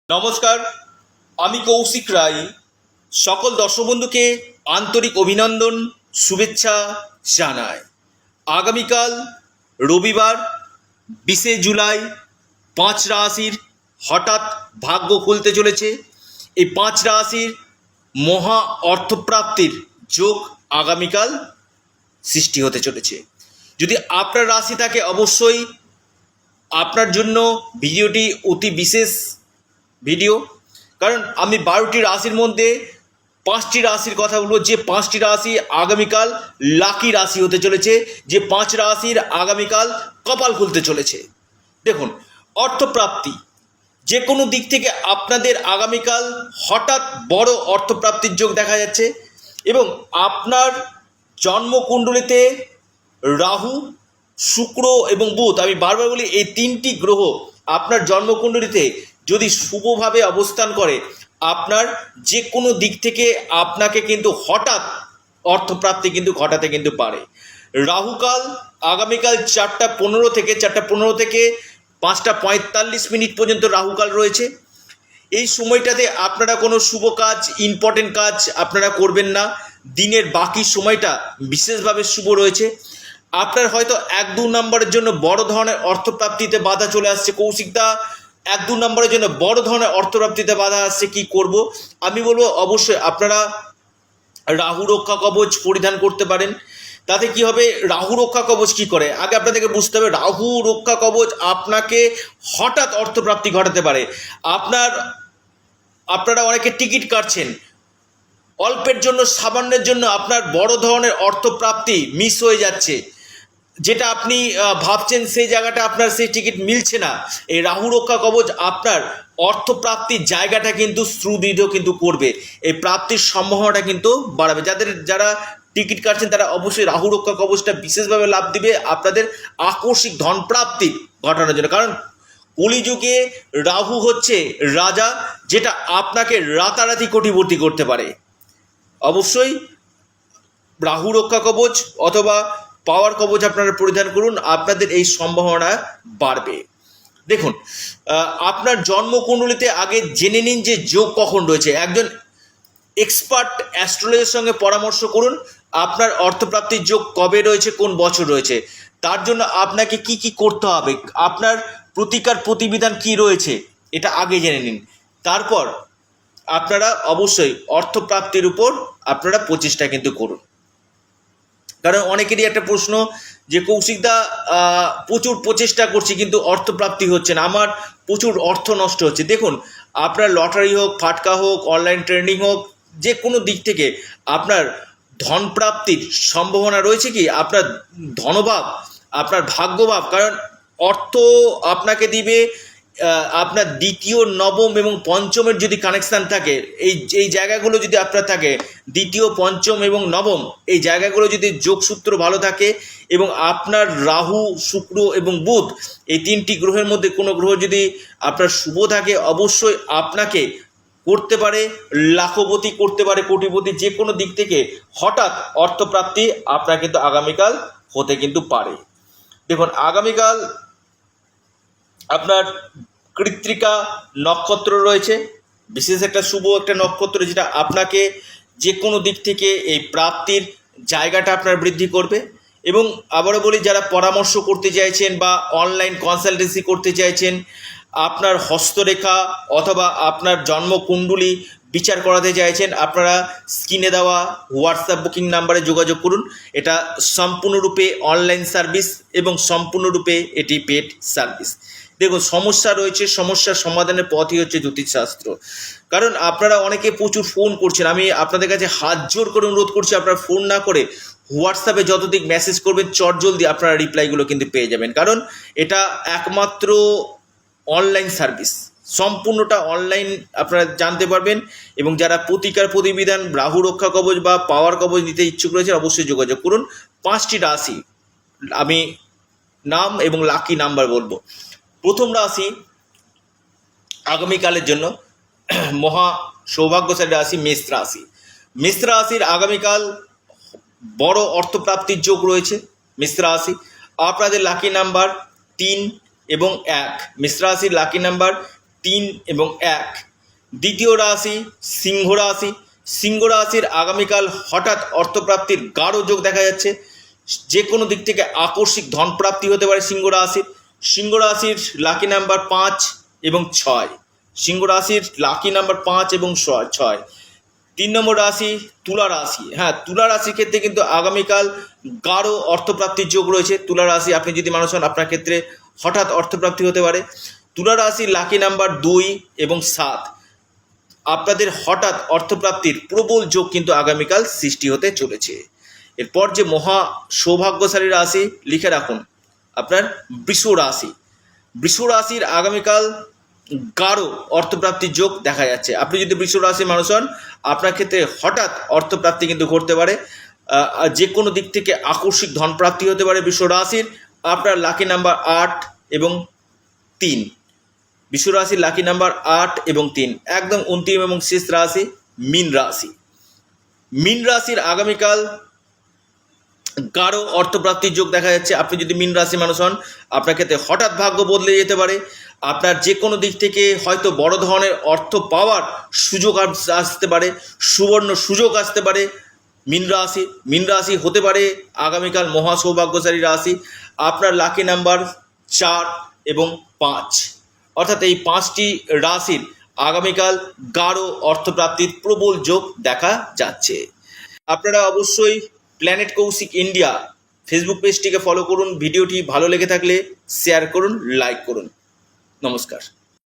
নমস্কার, আমি কৌশিক রায়। সকল দর্শক বন্ধুকে আন্তরিক অভিনন্দন, শুভেচ্ছা জানাই। আগামীকাল রবিবার 20শে জুলাই 5 রাশির হঠাৎ ভাগ্য খুলতে চলেছে। এই 5 রাশির মহা অর্থপ্রাপ্তির যোগ আগামীকাল সৃষ্টি হতে চলেছে। যদি আপনার রাশি থাকে অবশ্যই আপনার জন্য ভিডিওটি অতি বিশেষ ভিডিও, কারণ আমি 12টি রাশির মধ্যে 5টি রাশির কথা বলবো, যে 5টি রাশি আগামীকাল লাকি রাশি হতে চলেছে, যে 5 রাশির আগামীকাল কপাল খুলতে চলেছে। দেখুন, অর্থপ্রাপ্তি যে কোনো দিক থেকে আপনাদের আগামীকাল হঠাৎ বড় অর্থপ্রাপ্তির যোগ দেখা যাচ্ছে। এবং আপনার জন্মকুণ্ডলিতে রাহু, শুক্র এবং বুধ, আমি বারবার বলি এই 3টি গ্রহ আপনার জন্মকুণ্ডলিতে যদি শুভভাবে অবস্থান করে, আপনার যে কোনো দিক থেকে আপনাকে কিন্তু হঠাৎ অর্থপ্রাপ্তি কিন্তু ঘটাতে কিন্তু পারে। রাহুকাল আগামীকাল 4টা 15 থেকে 5টা 45 পর্যন্ত রাহুকাল রয়েছে। এই সময়টাতে আপনারা কোনো শুভ কাজ, ইম্পর্টেন্ট কাজ আপনারা করবেন না। দিনের বাকি সময়টা বিশেষভাবে শুভ রয়েছে। আপনার হয়তো 1-2 নম্বরের জন্য বড় ধরনের অর্থপ্রাপ্তিতে বাধা চলে আসছে। কৌশিকদা, 1-2 নম্বরের জন্য বড় ধরনের অর্থপ্রাপ্তিতে বাধা আসছে, কি করব? আমি বলবো অবশ্যই আপনারা রাহু রক্ষা কবচ পরিধান করতে পারেন। তাতে কি হবে? রাহু রক্ষা কবচ কি করে আগে আপনাদেরকে বুঝতে হবে। রাহু রক্ষা কবচ আপনাকে হঠাৎ অর্থপ্রাপ্তি ঘটাতে পারে। আপনারা অনেকে টিকিট কাটছেন, অল্পের জন্য, সামান্যের জন্য আপনার বড় ধরনের অর্থপ্রাপ্তি মিস হয়ে যাচ্ছে। যেটা আপনি ভাবছেন সেই জায়গাটা আপনার সেই টিকিট মিলছে না। এই রাহু রক্ষা কবচ আপনার অর্থপ্রাপ্তির জায়গাটা কিন্তু সুদৃঢ় কিন্তু করবে। এই প্রাপ্তির সম্ভাবনাটা কিন্তু বাড়াবে। যারা টিকিট কাটছেন তারা অবশ্যই রাহু রক্ষা কবচটা বিশেষভাবে লাভ দিবে আপনাদের আকস্মিক ধনপ্রাপ্তি ঘটানোর জন্য। কারণ কলিযুগে রাহু হচ্ছে রাজা, যেটা আপনাকে রাতারাতি কোটিপতি করতে পারে। অবশ্যই রাহু রক্ষা কবচ অথবা পাওয়ার কবচ আপনারা পরিধান করুন, আপনাদের এই সম্ভাবনা বাড়বে। দেখুন, আপনার জন্মকুণ্ডলিতে আগে জেনে নিন যে যোগ কখন রয়েছে। একজন এক্সপার্ট অ্যাস্ট্রোলজারের সঙ্গে পরামর্শ করুন আপনার অর্থপ্রাপ্তির যোগ কবে রয়েছে, কোন বছর রয়েছে। তার জন্য আপনাকে কি কি করতে হবে, আপনার প্রতিকার প্রতিবিধান কি রয়েছে, এটা আগে জেনে নিন। তারপর আপনারা অবশ্যই অর্থপ্রাপ্তির উপর আপনারা প্রচেষ্টা কিন্তু করুন। কারণ অনেকেরই একটা প্রশ্ন যে কৌশিকদা, প্রচুর প্রচেষ্টা করছি কিন্তু অর্থপ্রাপ্তি হচ্ছে না, আমার প্রচুর অর্থ নষ্ট হচ্ছে। দেখুন, আপনার লটারি হোক, ফাটকা হোক, অনলাইন ট্রেডিং হোক, যে কোনো দিক থেকে আপনার ধনপ্রাপ্তির সম্ভাবনা রয়েছে। কি আপনার ধনভাব, আপনার ভাগ্যভাব, কারণ অর্থ আপনাকে দিবে আপনার দ্বিতীয়, নবম এবং পঞ্চমের যদি কানেকশান থাকে, এই জায়গাগুলো যদি আপনার থাকে, দ্বিতীয়, পঞ্চম এবং নবম, এই জায়গাগুলো যদি যোগসূত্র ভালো থাকে এবং আপনার রাহু, শুক্র এবং বুধ, এই 3টি গ্রহের মধ্যে কোনো গ্রহ যদি আপনার শুভ থাকে, অবশ্যই আপনাকে করতে পারে লাখপতি, করতে পারে কোটিপতি। যে কোনো দিক থেকে হঠাৎ অর্থপ্রাপ্তি আপনার কিন্তু আগামীকাল হতে কিন্তু পারে। দেখুন, আগামীকাল আপনার কৃত্তিকা নক্ষত্র রয়েছে, বিশেষ একটা শুভ একটা নক্ষত্র, যেটা আপনাকে যে কোনো দিক থেকে এই প্রাপ্তির জায়গাটা আপনার বৃদ্ধি করবে। এবং আবারও বলি, যারা পরামর্শ করতে চাইছেন বা অনলাইন কনসালটেন্সি করতে চাইছেন, আপনার হস্তরেখা অথবা আপনার জন্মকুণ্ডলী বিচার করাতে চাইছেন, আপনারা স্ক্রিনে দেওয়া হোয়াটসঅ্যাপ বুকিং নাম্বারে যোগাযোগ করুন। এটা সম্পূর্ণরূপে অনলাইন সার্ভিস এবং সম্পূর্ণরূপে এটি পেড সার্ভিস। দেখুন, সমস্যা রয়েছে, সমস্যার সমাধানের পথই হচ্ছে জ্যোতিষশাস্ত্র। কারণ আপনারা অনেকে প্রচুর ফোন করছেন, আমি আপনাদের কাছে হাত জোর করে অনুরোধ করছি, আপনারা ফোন না করে হোয়াটসঅ্যাপে যতদিক মেসেজ করবেন চটজলদি আপনারা রিপ্লাইগুলো কিন্তু পেয়ে যাবেন। কারণ এটা একমাত্র অনলাইন সার্ভিস, সম্পূর্ণটা অনলাইন আপনারা জানতে পারবেন। এবং যারা প্রতিকার প্রতিবিধান, রাহু রক্ষা কবচ বা পাওয়ার কবচ নিতে ইচ্ছুক রয়েছে, অবশ্যই যোগাযোগ করুন। 5টি রাশি আমি নাম এবং লাকি নাম্বার বলবো। প্রথম রাশি আগামীকালের জন্য মহা সৌভাগ্যশালী রাশি মেষ রাশি। মেষ রাশির আগামীকাল বড় অর্থপ্রাপ্তির যোগ রয়েছে। মেষ রাশি, আপনাদের লাকি নাম্বার 3 এবং 1। মেষ রাশির লাকি নাম্বার 3 এবং 1। দ্বিতীয় রাশি সিংহ রাশি। সিংহ রাশির আগামীকাল হঠাৎ অর্থপ্রাপ্তির গাঢ় যোগ দেখা যাচ্ছে। যে কোনো দিক থেকে আকস্মিক ধনপ্রাপ্তি হতে পারে সিংহ রাশির। সিংহ রাশির লাকি নাম্বার 5 এবং 6। সিংহ রাশির লাকি নাম্বার 5 এবং 6। 3 নম্বর রাশি তুলা রাশি। হ্যাঁ, তুলা রাশির ক্ষেত্রে কিন্তু আগামীকাল গাঢ় অর্থপ্রাপ্তির যোগ রয়েছে। তুলা রাশি আপনি যদি মানুষ হন, আপনার ক্ষেত্রে হঠাৎ অর্থপ্রাপ্তি হতে পারে। তুলা রাশির লাকি নাম্বার 2 এবং 7। আপনাদের হঠাৎ অর্থপ্রাপ্তির প্রবল যোগ কিন্তু আগামীকাল সৃষ্টি হতে চলেছে। এরপর যে মহা সৌভাগ্যশালী রাশি লিখে রাখুন আপনার বৃষ রাশি। বৃষ রাশির আগামীকাল গাঢ় অর্থপ্রাপ্তির যোগ দেখা যাচ্ছে। আপনি যদি বৃষ রাশির মানুষ হন, আপনার ক্ষেত্রে হঠাৎ অর্থপ্রাপ্তি কিন্তু ঘটতে পারে। যে কোনো দিক থেকে আকস্মিক ধনপ্রাপ্তি হতে পারে বৃষ রাশির। আপনার লাকি নাম্বার 8 এবং 3। বৃষ রাশির লাকি নাম্বার 8 এবং 3। একদম অন্তিম এবং শেষ রাশি মীন রাশি। মীন রাশির আগামীকাল গাঢ় অর্থপ্রাপ্তির যোগ দেখা যাচ্ছে। আপনি যদি মীন রাশি মানুষ হন, আপনার ক্ষেত্রে হঠাৎ ভাগ্য বদলে যেতে পারে। আপনার যে কোনো দিক থেকে হয়তো বড় ধরনের অর্থ পাওয়ার সুযোগ আসতে পারে, সুবর্ণ সুযোগ আসতে পারে। মীন রাশি হতে পারে আগামীকাল মহা সৌভাগ্যশালী রাশি। আপনার লাকি নাম্বার 4 এবং 5। অর্থাৎ এই 5টি রাশির আগামীকাল গাঢ় অর্থপ্রাপ্তির প্রবল যোগ দেখা যাচ্ছে। আপনারা অবশ্যই প্ল্যানেট কৌশিক ইন্ডিয়া ফেসবুক পেজটিকে ফলো করুন। ভিডিওটি ভালো লেগে থাকলে শেয়ার করুন, লাইক করুন। নমস্কার।